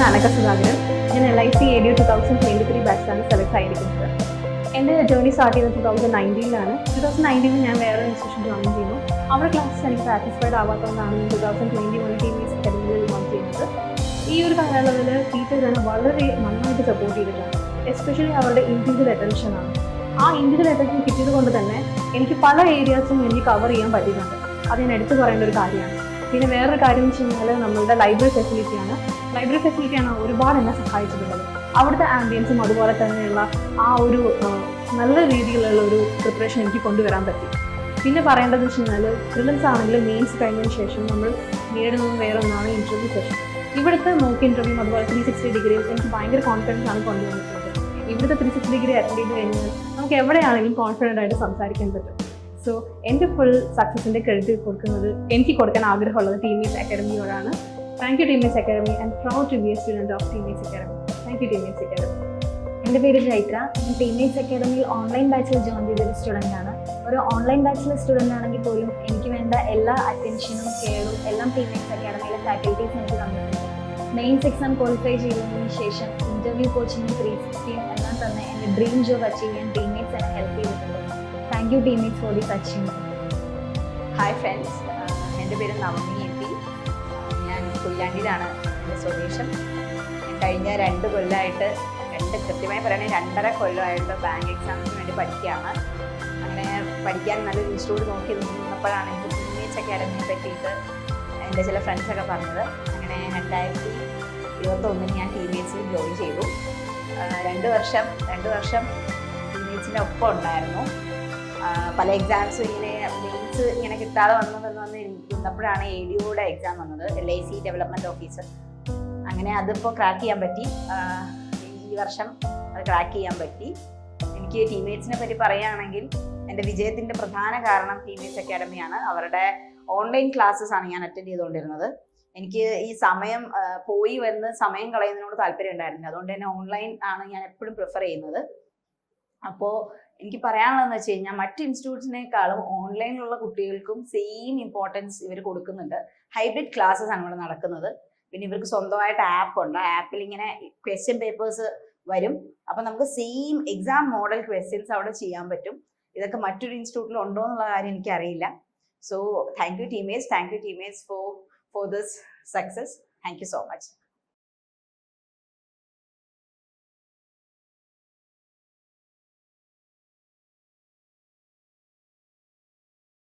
അനക സുധാകരൻ. ഞാൻ LIC ADU 2023 ബാച്ചാണ് select ആയിരിക്കുന്നത്. എൻ്റെ ജേർണി സ്റ്റാർട്ട് ചെയ്തത് 2019-ലാണ്. 2019 ഞാൻ വേറെ ഇൻസ്റ്റിറ്റ്യൂഷൻ ജോയിൻ ചെയ്യുന്നു. അവരുടെ ക്ലാസ്സസ് എനിക്ക് സാറ്റിസ്ഫൈഡ് ആവാത്തതുകൊണ്ടാണ് ഞാൻ 2021 TVS അക്കാദമിയിൽ ജോയിൻ ചെയ്യുന്നത്. ഈ ഒരു കാലയളവിൽ ടീച്ചേഴ്സ് വളരെ നന്നായിട്ട് സപ്പോർട്ട് ചെയ്തിട്ടുണ്ട്. എസ്പെഷ്യലി അവരുടെ ഇൻഡിവിജ്വൽ അറ്റൻഷനാണ്. ആ ഇൻഡിവിജ്വൽ അറ്റൻഷൻ കിട്ടിയത് കൊണ്ട് തന്നെ എനിക്ക് പല ഏരിയാസും എനിക്ക് കവർ ചെയ്യാൻ പറ്റിയിട്ടുണ്ട്. അത് ഞാൻ എടുത്തു പറയേണ്ട ഒരു കാര്യമാണ്. പിന്നെ വേറൊരു കാര്യം എന്ന് വെച്ച് കഴിഞ്ഞാൽ നമ്മളുടെ ലൈബ്രറി ഫെസിലിറ്റിയാണ് ഒരുപാട് എന്നെ സഹായിച്ചിട്ടുള്ളത്. അവിടുത്തെ ആംബിയൻസും അതുപോലെ തന്നെയുള്ള ആ ഒരു നല്ല രീതിയിലുള്ള ഒരു പ്രിപ്പറേഷൻ എനിക്ക് കൊണ്ടുവരാൻ പറ്റി. പിന്നെ പറയേണ്ടതെന്ന് വെച്ച് കഴിഞ്ഞാൽ പ്രിലിംസ് ആണെങ്കിലും മെയിൻസ് കഴിഞ്ഞതിന് ശേഷം നമ്മൾ നേടുന്നത് വേറെ ഒന്നാണ് ഇൻ്റർവ്യൂ സെഷൻ. ഇവിടുത്തെ മോക്ക് ഇൻ്റർവ്യൂ അതുപോലെ 360 ഡിഗ്രി എനിക്ക് ഭയങ്കര കോൺഫിഡൻസ് ആണ് കൊണ്ടുവന്നിട്ടുള്ളത്. ഇവിടുത്തെ 360 ഡിഗ്രി അറ്റൻഡ് ചെയ്ത് കഴിഞ്ഞാൽ നമുക്ക് എവിടെയാണെങ്കിലും കോൺഫിഡൻ്റ് ആയിട്ട് സംസാരിക്കാൻ പറ്റും. സോ എൻ്റെ ഫുൾ സക്സസിൻ്റെ ക്രെഡിറ്റ് എനിക്ക് കൊടുക്കാൻ ആഗ്രഹമുള്ളത് ടീമേറ്റ്സ് അക്കാദമിയോടാണ്. Thank you teammates academy. I am proud to be a student of teammates academy. Thank you teammates academy. എൻ്റെ പേര് ചൈത്ര. ഞാൻ ടീമേറ്റ്സ് അക്കാദമിയിൽ ഓൺലൈൻ ബാച്ചിൽ ജോയിൻ ചെയ്തൊരു സ്റ്റുഡൻ്റാണ്. ഒരു ഓൺലൈൻ ബാച്ചിലെ സ്റ്റുഡൻ്റ് ആണെങ്കിൽ പോലും എനിക്ക് വേണ്ട എല്ലാ അറ്റൻഷനും കെയറും എല്ലാം ടീമേറ്റ്സ് അക്കാദമിയിലെ ഫാക്കൽറ്റീസ് എനിക്ക് തന്നിട്ടുണ്ട്. മെയിൻസ് എക്സാം ക്വാളിഫൈ ചെയ്തതിന് ശേഷം ഇൻ്റർവ്യൂ കോച്ചിങ്ങും 360 എല്ലാം തന്നെ എൻ്റെ ഡ്രീം ജോബ് അച്ചീവ് ചെയ്യാൻ ടീമേറ്റ്സ് എന്നെ ഹെൽപ്പ് ചെയ്തിട്ടുണ്ട്. Thank you teammates for this achievement. Hi friends, എൻ്റെ പേര് നവമി MP. ഞാൻ കൊയിലാണ്ടിയിലാണ് എൻ്റെ സ്വദേശം. കഴിഞ്ഞ 2 കൊല്ലമായിട്ട് കൃത്യമായി പറയുകയാണെങ്കിൽ 2.5 കൊല്ലമായിട്ട് ബാങ്ക് എക്സാമിന് വേണ്ടി പഠിക്കുകയാണ്. അങ്ങനെ പഠിക്കാൻ നല്ലൊരു ഇൻസ്റ്റിറ്റ്യൂട്ട് നോക്കി നിന്നപ്പോഴാണ് എനിക്ക് ടീമേറ്റ്സ് അക്കാദമിയെ പറ്റിയിട്ട് എൻ്റെ ചില ഫ്രണ്ട്സൊക്കെ പറഞ്ഞത്. അങ്ങനെ 2021 ഞാൻ ടീമേറ്റ്സിൽ ജോയിൻ ചെയ്തു. 2 വർഷം ടീമേറ്റ്സിൻ്റെ ഒപ്പം ഉണ്ടായിരുന്നു. പല എക്സാംസും മെയിൻസ് കിട്ടാതെ വന്നപ്പോഴാണ് ADUയുടെ എക്സാം വന്നത്, LIC ഡെവലപ്മെൻറ്റ് ഓഫീസർ. അങ്ങനെ അതിപ്പോൾ ക്രാക്ക് ചെയ്യാൻ പറ്റി. ഈ വർഷം അത് ക്രാക്ക് ചെയ്യാൻ പറ്റി. എനിക്ക് ടീമേറ്റ്സിനെ പറ്റി പറയുകയാണെങ്കിൽ എൻ്റെ വിജയത്തിൻ്റെ പ്രധാന കാരണം ടീമേറ്റ്സ് അക്കാദമിയാണ്. അവരുടെ ഓൺലൈൻ ക്ലാസ്സസ് ആണ് ഞാൻ അറ്റൻഡ് ചെയ്തുകൊണ്ടിരുന്നത്. എനിക്ക് ഈ സമയം പോയി വന്ന് സമയം കളയുന്നതിനോട് താല്പര്യം ഉണ്ടായിരുന്നില്ല. അതുകൊണ്ട് തന്നെ ഓൺലൈൻ ആണ് ഞാൻ എപ്പോഴും പ്രിഫർ ചെയ്യുന്നത്. അപ്പോൾ എനിക്ക് പറയാനുള്ളതെന്ന് വെച്ച് കഴിഞ്ഞാൽ മറ്റ് ഇൻസ്റ്റിറ്റ്യൂട്ട്സിനേക്കാളും ഓൺലൈനിലുള്ള കുട്ടികൾക്കും സെയിം ഇമ്പോർട്ടൻസ് ഇവർ കൊടുക്കുന്നുണ്ട്. ഹൈബ്രിഡ് ക്ലാസ്സസ് ആണ് ഇവിടെ നടക്കുന്നത്. പിന്നെ ഇവർക്ക് സ്വന്തമായിട്ട് ആപ്പ് ഉണ്ട്. ആപ്പിൽ ഇങ്ങനെ ക്വസ്റ്റ്യൻ പേപ്പേഴ്സ് വരും. അപ്പം നമുക്ക് സെയിം എക്സാം മോഡൽ ക്വസ്റ്റ്യൻസ് അവിടെ ചെയ്യാൻ പറ്റും. ഇതൊക്കെ മറ്റൊരു ഇൻസ്റ്റിറ്റ്യൂട്ടിൽ ഉണ്ടോ എന്നുള്ള കാര്യം എനിക്കറിയില്ല. So thank you teammates for this success. Thank you so much.